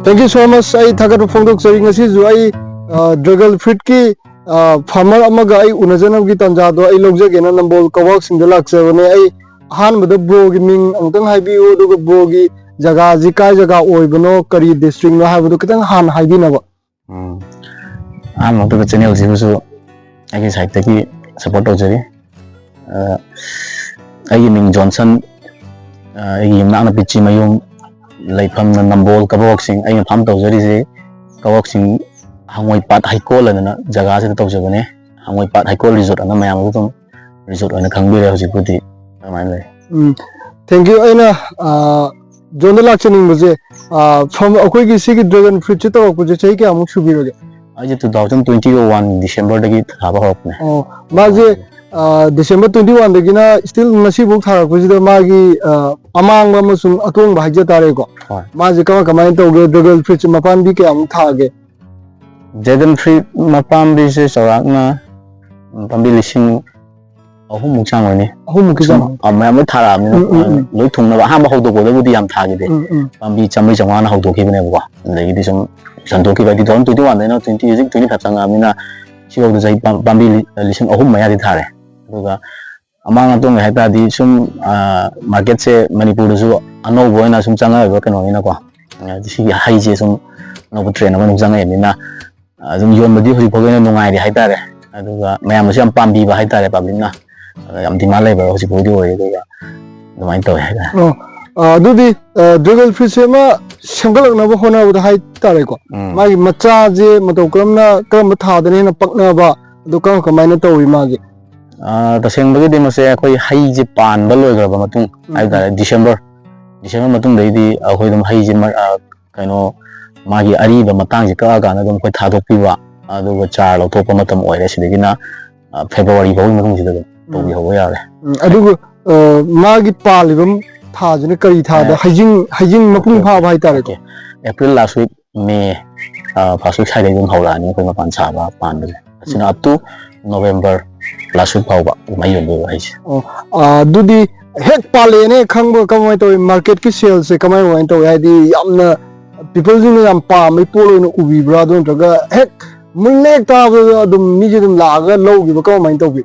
Thank you so much. I thagat phongdok sari ngasi ju ai dragon fruit ki farmer amaga ai unajanam gi tanja do ai logjage na nambol kawak singda laksabane ai han bada bro gi ming angtang haibi o do bro gi jaga ji kai jaga oibano kari district no haibu kitang han haibi na ba an mo to channel ji su ai site ki support tojari ai ming Johnson ai na na pichi mayum laifam na nambol kawak sing ai pham tojari je kawak sing hangoi pat haikol na jaga se tojabane hangoi pat haikol resort na mayam tum resort na khangbire hoji pudi amai lai thank you aina jonda lakchaning buje from akoi gi sigi dragon fruit chi to buje chai ke amuk subiroge ai 2021 December dagi thaba hokne maje December 21 dagi na still nasi buk thara ko jida magi amang ba masum atong ba haja tare ko maje kama to ge dragon fruit mapan bi ke amuk thage dragon fruit mapan bi se sarakna pambi lising ahum mukchang wani ahum mukchang amam thara mi loi thungna ba ha ba hodo ko da budi yam thage de pambi chamri changwana hodo ki bane ko legi di som santo ki ba di 21 na 20 25 chang amina siwo da jai pambi lising ahum maya di thare duga amang atong hai ta di sum market se manipur du ano boina sum changa ba kano ina ko si hai je sum no train ma nu changa ina zum yon ma di hoi phogena nungai di hai ta re aduga mayam se am pambi ba hai ta re public na am di malai ba hosi bodi oi duga dumai to hai dudi dragon fruit se ma sanggalak na ba hona ba hai ta re ko magi macha je mato kramna kram tha da ne na pakna ba du ka kamai na to wi magi ta seng bagi de ma se koi hai je pan ba loi gra ba matung ai da December matung dei di khoi dum hai je kaino magi ari ba matang je ka ga na dum khoi tha dok pi ba aduga char lo to pa matam oi re sidagi na February ba matung sidagi to bi ho ya le aduga magi palibam tha jene kari tha da hajing mapung pha bai tare ko April last week May first week sai dum hola ni khoi ma pan cha ba pan de sina up to November last week ba mai yon bo hai dudi hek pale ne khangbo kamai to market ki sales se kamai wa to ai di yamna people jing yam pa mai polo no ubi bra don daga hek munnek ta dum mi je dum la ga lo gi ba kamai to bi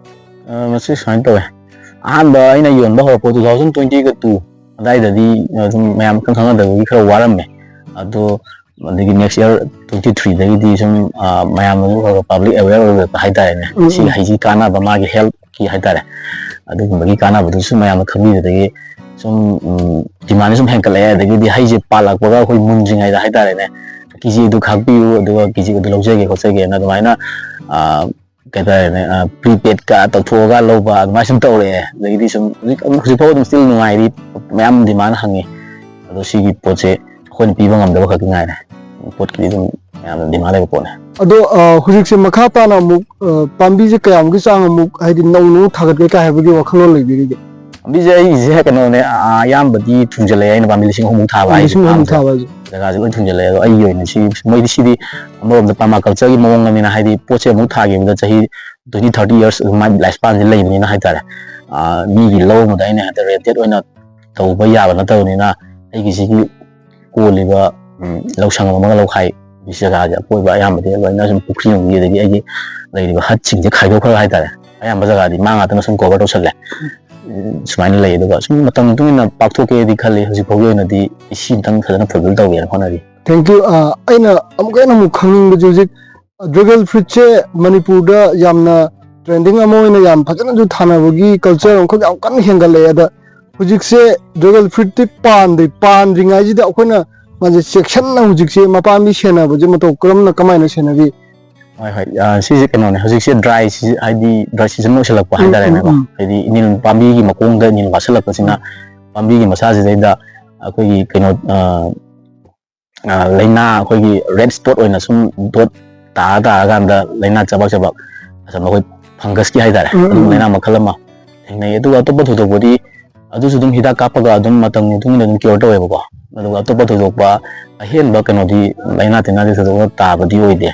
masi sain to an ba ina yon ba ho 2020 ga tu dai da di mayam khang khang da gi khara waram me ado digi next year 23 dagi di sum mayam no public aware ba hai ta ne si hai ji kana ba ma gi help ki hai ta re adu gi kana ba du sum mayam khami dagi sum demand sum henkal ya dagi di hai je palak ba khoi mun jing ai da hai ta re ne kiji du khak pi du kiji du lojage ko sege na dai na kata ne prepaid ka to tho ga lo ba ma sum to le dagi di sum si pho dum still ngai di mayam demand hangi ado si gi poche khoi pi ba ngam da khak ngai ne pot ki dum mayam demand le ko ne ado hujik se makha ta na mu pambi je kayam gi sang mu hai di nong nu thagat ke ka ha bi wa khlon le bi ge ambi je ka no ne ayam badi thungjale ai na pambi lising hom tha ba ai jaga je thungjale ai yoi ne si moi di si di amom da pama culture gi mong ni na hai di poche mu tha ge da chahi 20 30 years my lifespan je lai ni na hai ta ni gi low mu dai ne ha rated oina to ba ya ba na to ni na ai gi si gi ko li ba lau sang ma lau khai bi se ga ja poi ba ayam badi ba na sum pukri ngi de gi ai gi lai di ba hat ching je khai do kha hai ta ayam ba jaga di ma nga ta sum cover to sal le smain lai do ga sum matam tu na pak tho ke di khali hosi phoge na di isin tang khana phobel taw ya khona ri thank you aina amga na mu khanging bu jik dragon fruit che manipur da yamna trending amoina yam phajana ju thana bugi culture ong khok kan hengal le da hujik se dragon fruit ti pan ringai ji da khona maje section na hujik se mapam bi sena bu je mato kram na kamai na sena bi hai si je kano ne hujik se dry si id dry season no selak pa hai da ne ba di nil pambi gi makong da nil wasalak pa sina pambi gi massage da akoi gi kano laina akoi gi red spot oina sum dot ta gan da laina chabak asam akoi fungus ki hai da re laina makhalama nei adu to ba thu bodi adu su dum hida kapa ga dum matang ni dum dum cure to ba adu to ba thu ba hen ba kano di laina tina di thu ta ba di oi de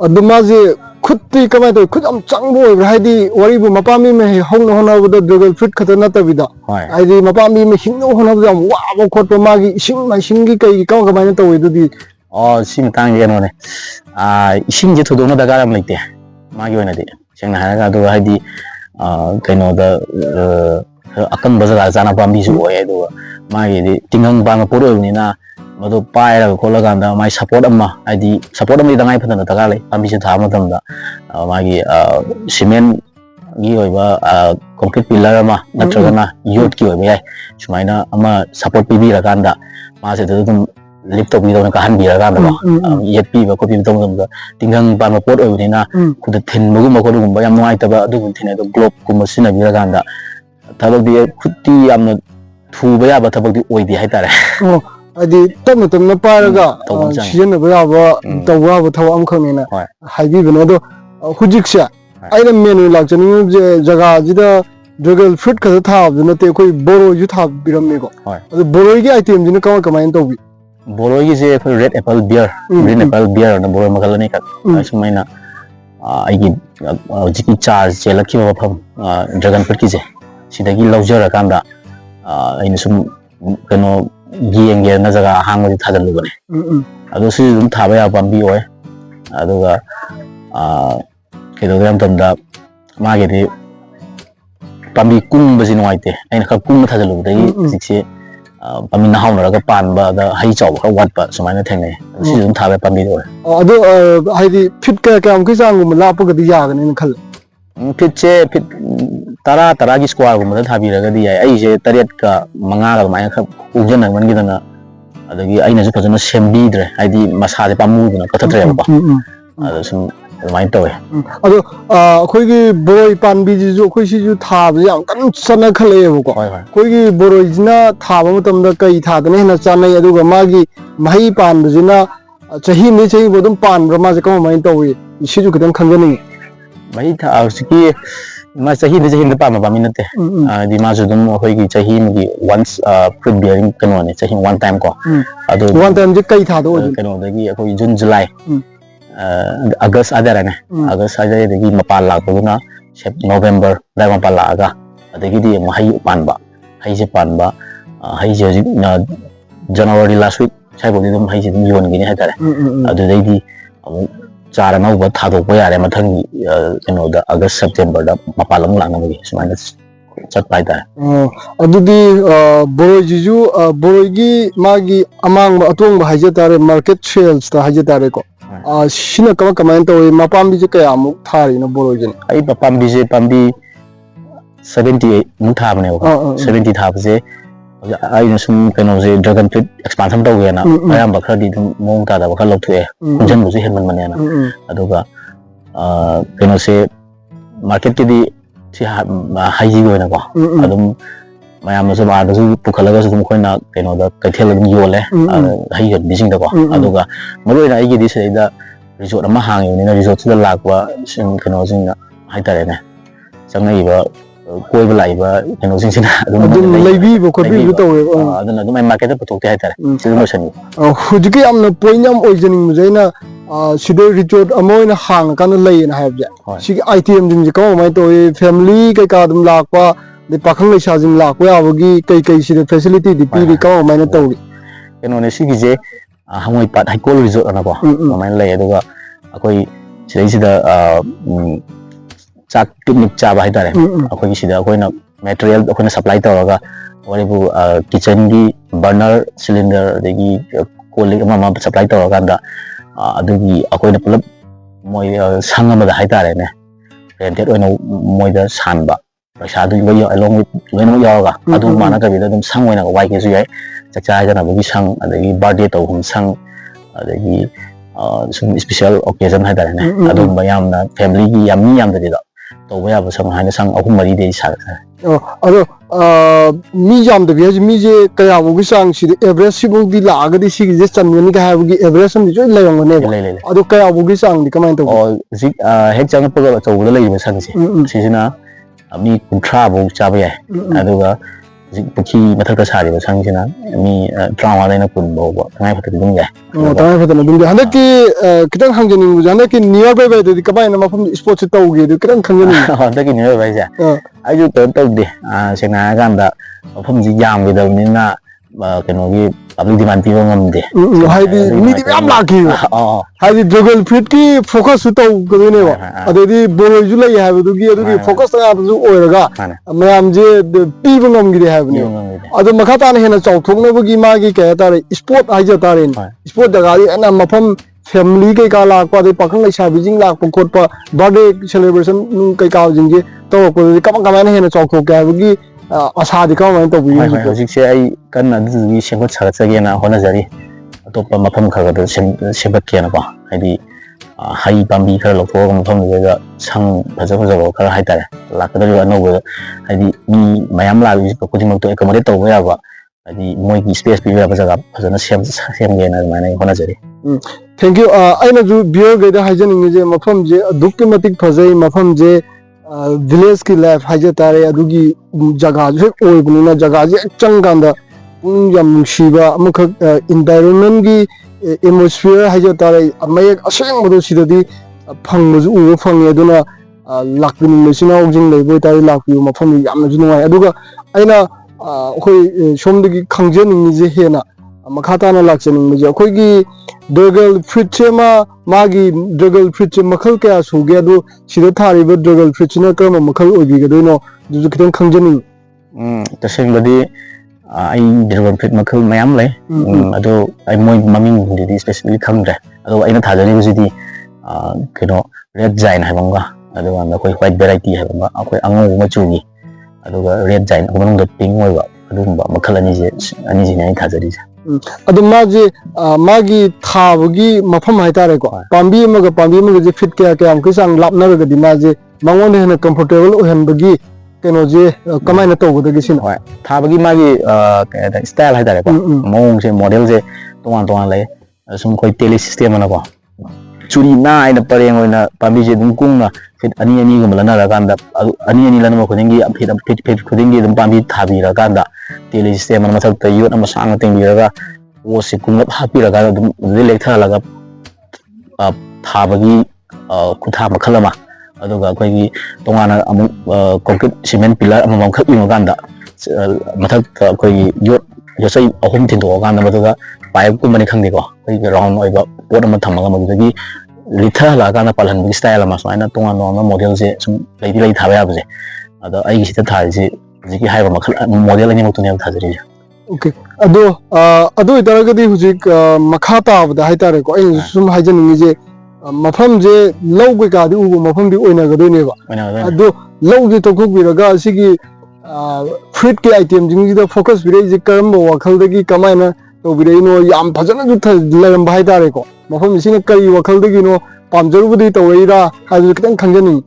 aduma je खुद कमाई तो खुद हम चंगो हाइदी वरीबु मपामी में Hong होनाबुदा dragon fruit खतर नतबिदा हाइदी मपामी में हिंग होनाबुदा वाबो खोटो मागी इसिंग माइसिंगी कई कम कमाई न तवे दुदी सिंग तांग गेनो ने इसिंग जे थोदोंग दगार am लेते मागी ओइना दि सेंग हारगा दो हाइदी कइनो द अकन बजरा जाना पामी सु ओय दो मागी दि तिंगंग बांग पोरो ओइना मदो पायरा खोलगांदा माई सपोर्ट अम्मा हाइदी सपोर्ट अम्मी दंगाई फदन दगार ले पामी से था मतमदा मागी सीमेंट गी ओइबा कंक्रीट पिलर अमा नत्रगना योट की ओइबा याय सुमाइना अमा सपोर्ट पीबी रगांदा मासे ददुम लिफ्ट तौबी दौना काहन बी रगांदा येट पीबा कॉपी दौना तिंगंग बांग पोट ओइबनिना खुद थिन मगु मगु गुंबा याम नुआइतबा अदुगुम थिने दो ग्लोब कुम सिना बी रगांदा थबदी खुत्ती याम थुबा याबा थबदी ओइदि हाइतारे अदी तम तम पारगा सीजन बयाबा तवाबा थवा खनेना हाइबी बनो हुजिक से आइना मेनु लाचनी जगह जिदा ड्रैगन फ्रूट खद थाब नते कोई बोरो जु थाब बिरमेको अदो बोरो की आइटम जिन कम कमाइन तौबी बोरो की जे red apple beer green apple beer न बोरो मगलने का सुमाइना आइगी जिकी चार्ज जेलखि मफम ड्रैगन फ्रूट की जे सिदगी लौजर कांदा आइना सुम कनो गियंगे न जगह हांगो थाजल लुबने अदो सि दुम थाबा या पाम्बी ओय अदुगा केदो तमदा मागे दे पाम्बी कुंग बसि नुआइते आइना ख कुंग थाजल लुबदई जिक्से पाम्बी नहाउनरगा पानबा द हई चाव ख वाटबा सुमाइना थेंगे सि दुम थाबा पाम्बी दो अदो हाइदी फिट का हम कि सांगु लापगदि यागने न खल फिट तरा की स्क्वायर गुम थाबीरगदी याय अइसे तरेट का मंगा गा माय ख उजन मनगिदना अदगी अइना जु फजन सेम्बीद्रे हाइदी मसाजे पामुदना कथत्रे बा अदो सुम माइन तवे अदो अखोइगी बोरोई पानबी जिजु अखोइ सिजु थाब याम कन सना खलेबको अखोइगी बोरोई जिना थाब मतमदा कई थादने हेना चानै अदुगा मागी मही पानबजिना चही नि चही बोदम पानब्रा माजे कम माइन तवे सिजु खदम खंगनी मही था उसकी मा चही नि चही पाम पामी नते दि माजु दम अखोइगी चही मगी वंस फ्रूट बियरिंग कनो ने चही वन टाइम को अदो वन टाइम जे कई थादो कनो दगी अखोइ जून जुलाई अगस्त आदरने अगस्त आदरे दगी मपाल लापगुना नवंबर दा मपाल लागा अदगी दि महई पानबा हई जे पानबा हई जे जनवरी लास्ट वीक साइबोदि दम हई जे योनगिने हाइतारे अदुदैदि अमु चार नौबा थादोकबा यारे मथंगी कनो दा अगस्त सेप्टेम्बर दा मपाल अमु लांगबगी सुमाइना चटपा हाइतारे अदुदि बोरोई जिजु बोरोइगी मागी अमांग अतोंग हाइजे तारे मार्केट सेल्स ता हाइजे तारे को सिना कम कमाइन तवे मपाम्बी जे कया मु थारि न बोरोई जन आई मपाम्बी जे पाम्बी 70 मु थाबने को 70 थाबजे आई सुम कनो जे ड्रैगन फ्रूट एक्सपांशन तौगे ना मयाम बखरदी मोंग तादा बखर लौथुए जन बुजे हेनमन मने ना अदुगा कनो से मार्केट के दी सी हाइजी गोना को अदुम मयाम से बाद सु पुखलगा सु खोइना कनो दा कैथेल योले हाइ हट बिसिंग दा को अदुगा मरोइना आइगी दि सेदा रिसोर्ट अमा हांगिनि ना रिसोर्ट दा लाक्वा सिंग कनो सिंग हाइतारे ने चंगइबा कोइबा लाइबा कनो सिंग अदुम लैबी बो खोबी बो तवे अदुना अदुम मार्केट दा पुथोक्ते हाइतारे सिलमोसन हुजिके यामना पोइनम ओइजनिंग मुजैना सिदे रिसोर्ट अमोइना हांग कान लैना हाइबजे सिगे आइटम दिन जे कम माइ तवे फैमिली कई का दम लाक्वा दे पाखंग लेसाजिंग लाक्वा याबगी कई कई सिदे फैसिलिटी दि पीरि कम माइना तौरी कनो ने सिगे जे हांगोइ पाट हाइकोल रिसोर्ट अना को माइना लै अदुगा अखोइ सिदैसिदा चाक पिकनिक चाबा हाइतारे अखोइ सिदा अखोइना मटेरियल अखोइना सप्लाई तौरगा वरिबु किचन की बर्नर सिलिंडर देगी कोलिक अमा सप्लाई तौरगांदा अदुगी अखोइना पुलप मोय संग अमदा हाइतारे ने रेंटेड ओइना मोयदा सानबा पैसा दु यो अलोंग विथ लोइना यावगा अदु माना कबिदा दम संग ओइना वाइ केसु याय चचा जना बगी संग अदगी बर्थडे तौहम संग अदगी सुम स्पेशल ओकेजन हाइतारे ने अदु मयामना फैमिली की यामी याम ददिदा तौबा याबा संग हाइना संग अहुम मरी दे सा अदो मी जाम दबि हज मी जे कया बोगी सांग सि एवरेज सिबो दि लागदि सिगे जे चनमनि का हाबगी एवरेज हम जो लयंगने अदो कया बोगी सांग दि कमाइन तो जि हेक चंग पग चौबदा लैबा संग से सिजना मी कुंट्रा बो चाबा याय अदुगा Puki Mataka Sari was Sangsina, me drama than a Punbo, I put them there. Time for the Handaki Kitan Hanging was Handaki nearby the Kabana from Sports Togi, the Kitan Hanging. Taking your advice. I do don't the Senaganda from the Yam with the Nina, Kanogi, public demand people on the I'm lucky. How the juggle pretty focus with Govineva. The Borojula have to give focus on Oraga. Mamje, the people of the avenue. Other Makatan Hena Chok, Nogi Magi Katari, sport Ajatarin, sport the Gari and Mapam family Kala, the Pakan Shabijing La Pokotpa, birthday celebration Kakajingi, Toko, the Kamakan Hena Chok, Gavigi, Asadi comment of I can do Shambat Saras again, Honazari, Topa Mapam Kaga, Shambat Kianaba, I high Bambi Kerl from the Sang Pazazo, Karahita, Lakadu, Nova, I me, my amla is putting to accommodate wherever the Moiki space be as a same again as my name Honazari. Thank you. I know you beer get a hygienic museum from J, a diplomatic Pazay, Mafam J, village life, Hajatare, Adugi, Jagaj, Oibuna, Jagaj, Changanda, Yam Shiva, environment. Atmosphere Hajatare, Amay, a shame of the city, Pang was Ufang Yaduna, Lakin Messina, Labor, Lak you, Mafam Yamazuna, Aduga, Aina, Shom the Kanjan is Hena, Makatana Laxan, Majakogi, Durgal Frichema, Magi, Durgal Frichema, Makalkas, who gado, Shidatari, but Durgal Frichina, Makal Ubigadino, Dukan Kanjaning. The same body. I did fit Makul Mayamle, although I'm more mumming did especially come there. Although I not had university, red giant Havanga, other one the quite variety Havanga, Ango Machugi, although red giant among the ping over, Makalanese, and easy nine Tazaris. Adamaji, Magi, Tavagi, Mapam Hitareko, Pambi Maga Pambi, fit care, Kisang Lapner, the Dimaji, Mangon and a comfortable and Bagi. Kenoje kamai to the gisin hoi thabagi magi style hai dare ko mong se model se tuan le sum koi tele system na ko churi na ina pareng oina pambi je dum kung na fit ani gum lana ra ganda ani lana ma khudingi fit khudingi dum pambi thabi ra ganda tele system na mathak ta yot na sang teng bi ra wo se kung hapi ra ga dum le tha la ga thabagi khutha makhalama aduga koi tongana concrete cement pillar amam khak ino ganda mathak koi yosai ahum tin to ganda maduga pipe ku mani khangde ko koi round oiba pot am thamaga madugagi litha la gana palhan bi style ma saina tongana no model se sum lei thaba ya bje ada ai gi sita thai se jiki haiba makhal model ani mutune thajari okay ado itaragadi hujik makhata abda haitare ko ai sum haijan ni je Mafam je low Gadi Ugo Mafam the Oina Gaduneva. Ado low the Tokubiraga Sigi fruit item, the focus village, the Karamo, Wakaldagi, Kamana, Ovirino, Yam Pazana Lam Baidareko. Mafam is in a Kari Wakaldagino, Pamjurudi, Tawera, has a Kanjani.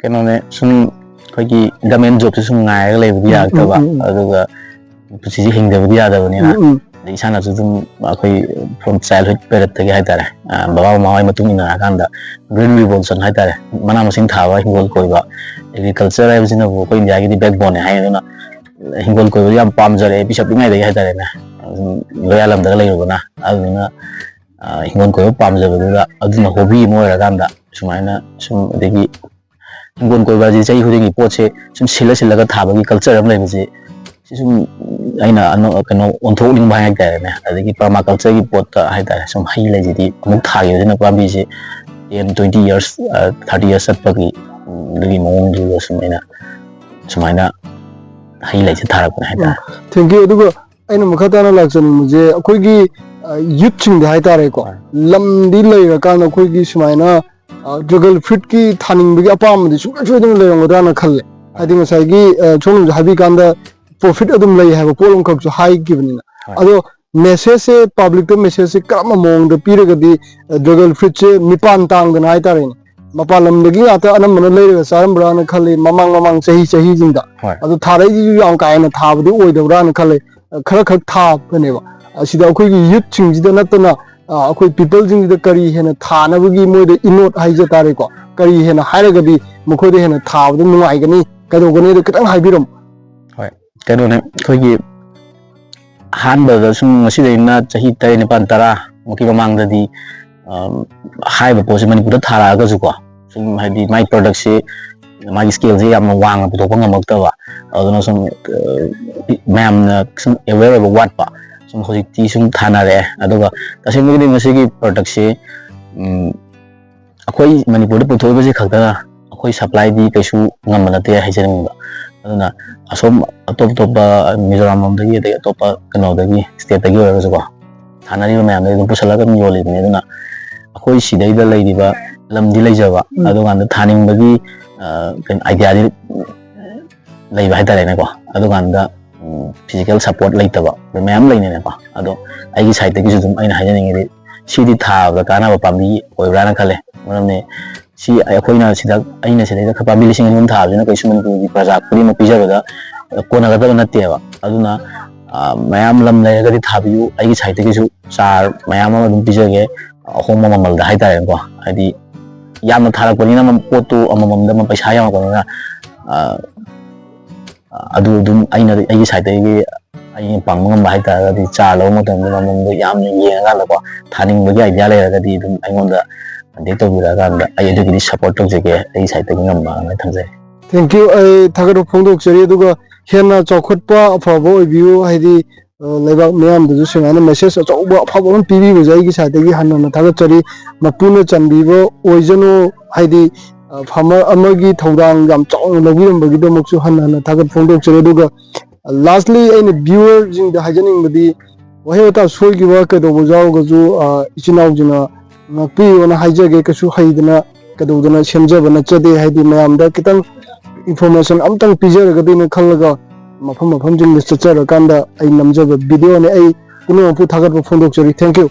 Canone, some Kaki, the men job to some I live the Akaba, positioning the other. The son of them from childhood period to get there. Baba Mawai Matumina Aganda, Green Ribbons and Hatter, Manamasing Tower, Hingol Koiva, agriculture, I was in a book in the backbone, Hangona, Hingol Koiva, Palms or a bishop in the Hatter, Loyalam the Layona, Aluna, Hingon Koiva, Palms of the Aduna Hobby, more Aganda, Sumina, some the Hingon Koiva, the Jay who reports some Silas Tabagi culture of Legacy. I know on tolling by there. The permaculture pot some high legity, Muktai in a Babiji in 20 years, 30 years at Pagi, the Mong do some high legit Tarapana. Thank you. I know Makatana Laxon Muse, a quiggy yuching the Haitareko, Lam Dilla, Kana Quiggy Smina, Juggle Fritki, Tanning Big Apam, the sugar trading Leonodana Kale. I think it's Chonum Habikanda. Profit of them lay have a polum comes to high given. Although necessary public to message come among the period of the Juggle Fritche, Mipan Tang, the Naitarin. Mapalam looking at Anamana later, Sarambran Kali, Mamang Sahi in that. Although Taraji Yanka and a tab, the way the Ran Kali, Karakak tab, whenever. I see the quick youth things, the Natana, quick people in the curry and a Tana will give more the inot Hijatariko, curry and a Haragadi, Mokodi and a tab, the Nuagani, Kadogani, the Katan Hibirum. ꯀꯩꯅꯣꯅꯦ ꯑꯩꯈꯣꯏꯒꯤ ꯑꯍꯥꯟꯕꯗ ꯁꯨꯝ ꯉꯁꯤꯗꯩꯅ ꯆꯍꯤ 9-10 ꯃꯃꯥꯡꯗꯗꯤ ꯍꯥꯏꯕ ꯄꯣꯠꯁꯦ ꯃꯅꯤꯄꯨꯔꯗ ꯊꯥꯔꯛꯑꯒꯁꯨꯀꯣ ꯁꯨꯝ ꯍꯥꯏꯗꯤ ꯃꯥꯒꯤ ꯄ꯭ꯔꯗꯛꯁꯦ ꯃꯥꯒꯤ ꯁ꯭ꯀꯦꯜꯁꯦ ꯌꯥꯝꯅ ꯋꯥꯡꯅ ꯄꯨꯊꯣꯛꯄ ꯉꯝꯃꯛꯇꯕ ꯑꯗꯨꯅ ꯁꯨꯝ ꯃꯌꯥꯝꯅ ꯁꯨꯝ ꯑꯦꯋꯦꯌꯔ ꯑꯣꯏꯕ ꯋꯥꯠꯄ ꯁꯨꯝ ꯍꯧꯖꯤꯛꯇꯤ ꯁꯨꯝ ꯊꯥꯅꯔꯛꯑꯦ ꯑꯗꯨꯒ ꯇꯁꯦꯡꯕꯒꯤꯗꯤ ꯃꯁꯤꯒꯤ ꯄ꯭ꯔꯗꯛꯁꯦ ꯑꯩꯈꯣꯏ ꯃꯅꯤꯄꯨꯔꯗ ꯄꯨꯊꯣꯛꯏꯕꯁꯤ ꯈꯛꯇꯅ ꯑꯩꯈꯣꯏ ꯁꯄ꯭ꯂꯥꯏꯗꯤ ꯀꯩꯁꯨ ꯉꯝꯕ ꯅꯠꯇꯦ ꯍꯥꯏꯖꯅꯤꯡꯕ ꯑꯗꯨꯅ ꯑꯁꯣꯝ ꯑꯇꯣꯞꯄ ꯃꯤꯖꯣꯔꯥꯝ ꯂꯣꯝꯗꯒꯤ ꯑꯗꯒꯤ ꯑꯇꯣꯞꯄ ꯀꯩꯅꯣꯗꯒꯤ ꯁ꯭ꯇꯦꯠꯇꯒꯤ ꯑꯣꯏꯔꯒꯁꯨꯀꯣ ꯊꯥꯅꯔꯤꯕ ꯃꯌꯥꯝꯗꯒꯤ ꯑꯗꯨꯝ ꯄꯨꯁꯜꯂꯒ ꯑꯗꯨꯝ ꯌꯣꯜꯂꯤꯕꯅꯤ ꯑꯗꯨꯅ ꯑꯩꯈꯣꯏ ꯁꯤꯗꯩꯗ ꯂꯩꯔꯤꯕ ꯂꯝꯗꯤ ꯂꯩꯖꯕ ꯑꯗꯨꯀꯥꯟꯗ ꯊꯥꯅꯤꯡꯕꯒꯤ ꯀꯩꯅꯣ ꯑꯥꯏꯗꯤꯌꯥꯗꯤ ꯂꯩꯕ ꯍꯥꯏꯇꯥꯔꯦꯅꯦꯀꯣ ꯑꯗꯨꯀꯥꯟꯗ ꯐꯤꯖꯤꯀꯦꯜ ꯁꯞꯄꯣꯔꯠ ꯂꯩꯇꯕ ꯃꯌꯥꯝ ꯂꯩꯅꯦꯀꯣ ꯑꯗꯣ ꯑꯩꯒꯤ ꯁꯥꯏꯠꯇꯒꯤꯁꯨ ꯑꯗꯨꯝ ꯑꯩꯅ ꯍꯥꯏꯖꯅꯤꯡꯉꯤꯗꯤ ꯁꯤꯗꯤ ꯊꯥꯕꯗ ꯀꯥꯟꯅꯕ ꯄꯥꯝꯕꯤ ꯑꯣꯏꯕ꯭ꯔꯥꯅ ꯈꯜꯂꯦ ꯃꯔꯝꯗꯤ ꯁꯤ ꯑꯩꯈꯣꯏꯅ ꯑꯩꯅ ꯁꯤꯗꯩꯗ ꯄꯥꯝꯕꯤ 2,000 ꯊꯥꯕꯁꯤꯅ ꯀꯩꯁꯨ ꯃꯅꯤꯄꯨꯔꯒꯤ ꯄ꯭ꯔꯖꯥ ꯈꯨꯗꯤꯡꯃꯛ ꯄꯤꯖꯕꯗ ꯀꯣꯟꯅꯒꯗꯕ ꯅꯠꯇꯦꯕ ꯑꯗꯨꯅ ꯃꯌꯥꯝ ꯂꯝ ꯂꯩꯔꯒꯗꯤ ꯊꯥꯕꯤꯌꯨ ꯑꯩꯒꯤ ꯁꯥꯏꯠꯇꯒꯤꯁꯨ ꯆꯥꯔ ꯃꯌꯥꯝ ꯑꯃ ꯑꯗꯨꯝ ꯄꯤꯖꯒꯦ ꯑꯍꯣꯡꯕ ꯃꯃꯜꯗ ꯍꯥꯏꯇꯥꯔꯦꯀꯣ ꯍꯥꯏꯗꯤ ꯌꯥꯝꯅ ꯊꯥꯔꯛꯄꯅꯤꯅ ꯄꯣꯠꯇꯨ ꯑꯃꯃꯝꯗ ꯄꯩꯁꯥ ꯌꯥꯝꯃꯛꯄꯅꯤꯅ ꯑꯗꯨ ꯑꯗꯨꯝ ꯑꯩꯒꯤ ꯁꯥꯏꯠꯇꯒꯤ ꯑꯩꯅ ꯄꯥꯡꯕ ꯉꯝꯕ ꯍꯥꯏꯇꯥꯔꯒꯗꯤ ꯆꯥꯔ ꯂꯧꯕ ꯃꯇꯝꯗ ꯃꯃꯜꯗꯣ ꯌꯥꯝꯅ ꯌꯦꯡꯉꯀꯥꯟꯗꯀꯣ ꯊꯥꯅꯤꯡꯕꯒꯤ ꯑꯥꯏꯗꯤꯌꯥ ꯂꯩꯔꯒꯗꯤ ꯑꯗꯨꯝ ꯑꯩꯉꯣꯟꯗ ꯀꯟꯇꯦꯛ ꯇꯧꯕꯤꯔꯛꯑꯀꯥꯟꯗ ꯑꯩ ꯑꯗꯨꯒꯤꯗꯤ ꯁꯞꯄꯣꯔꯠ ꯇꯧꯖꯒꯦ ꯑꯩꯒꯤ ꯁꯥꯏꯠꯇꯒꯤ ꯉꯝꯕ ꯑꯗꯨꯃꯥꯏꯅ ꯊꯝꯖꯒꯦ ꯊꯦꯡꯛ ꯌꯨ ꯑꯩ ꯊꯥꯒꯠꯄ ꯐꯣꯡꯗꯣꯛꯆꯔꯤ ꯑꯗꯨꯒ ꯍꯦꯟꯅ ꯆꯥꯎꯈꯠꯄ ꯑꯐꯕ ꯑꯣꯏꯕꯤꯌꯨ ꯍꯥꯏꯗꯤ ꯂꯩꯕꯥꯛ ꯃꯤꯌꯥꯝꯗꯁꯨ ꯁꯨꯃꯥꯏꯅ ꯃꯦꯁꯦꯖ ꯑꯆꯧꯕ ꯑꯐꯕ ꯑꯃ ꯄꯤꯕꯤꯕꯁꯦ ꯑꯩꯒꯤ ꯁꯥꯏꯠꯇꯒꯤ ꯍꯟꯅ ꯊꯥꯒꯠꯆꯔꯤ ꯃꯄꯨꯅ ꯆꯟꯕꯤꯕ ꯑꯣꯏꯖꯅꯨ ꯍꯥꯏꯗꯤ ꯐꯥꯔꯃꯔ ꯑꯃꯒꯤ ꯊꯧꯗꯥꯡ ꯌꯥꯝ ꯆꯥꯎꯅ ꯂꯧꯕꯤꯔꯝꯕꯒꯤꯗꯃꯛꯁꯨ ꯍꯟꯅ ꯊꯥꯒꯠꯄ ꯐꯣꯡꯗꯣꯛꯆꯔꯤ ꯑꯗꯨꯒ ꯂꯥꯁꯂꯤ ꯑꯩꯅ ꯚ꯭ꯌꯨꯋꯔꯁꯤꯡꯗ ꯍꯥꯏꯖꯅꯤꯡꯕꯗꯤ ꯋꯥꯍꯩ ꯋꯥꯇꯥ ꯁꯣꯏꯈꯤꯕ ꯀꯩꯗꯧꯕ ꯌꯥꯎꯔꯒꯁꯨ ꯏꯆꯤꯟ ꯏꯅꯥꯎꯁꯤꯡꯅ ꯉꯥꯛꯄꯤꯌꯣꯅ ꯍꯥꯏꯖꯒꯦ ꯀꯩꯁꯨ ꯍꯩꯗꯅ ꯀꯩꯗꯧꯗꯅ ꯁꯦꯝꯖꯕ ꯅꯠꯆꯗꯦ ꯍꯥꯏꯗꯤ ꯃꯌꯥꯝꯗ ꯈꯤꯇꯪ ꯏꯟꯐꯣꯔꯃꯦꯁꯟ ꯑꯝꯇꯪ ꯄꯤꯖꯔꯒꯗꯤꯅ ꯈꯜꯂꯒ ꯃꯐꯝꯁꯤꯡꯗ ꯆꯠꯆꯔꯀꯥꯟꯗ ꯑꯩ ꯅꯝꯖꯕ ꯚꯤꯗꯤꯑꯣꯅꯤ ꯑꯩ ꯄꯨꯝꯅꯃꯛꯄꯨ ꯊꯥꯒꯠꯄ ꯐꯣꯡꯗꯣꯛꯆꯔꯤ ꯊꯦꯡꯛ ꯌꯨ